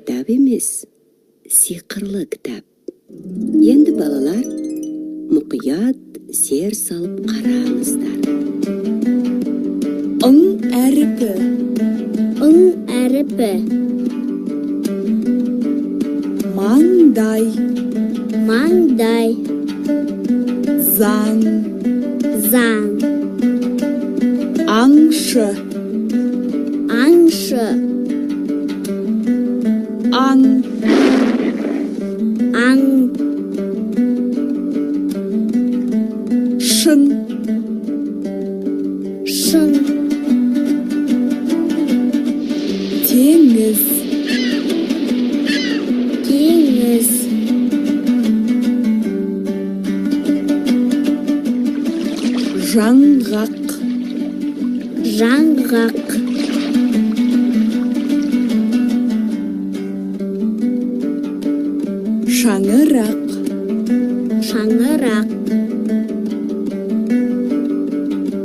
кітап емес, сиқырлы кітап. Енді балалар, мұқият зер салып қараңыздар. Ың әріпі. Ың әріпі. Маңдай. Маңдай. Заң. Заң. Аңшы. Аңшы. Аң. Аң. Шың. Шың. Теңіз. Теңіз. Жаңғақ. Жаңғақ. Шаңырақ.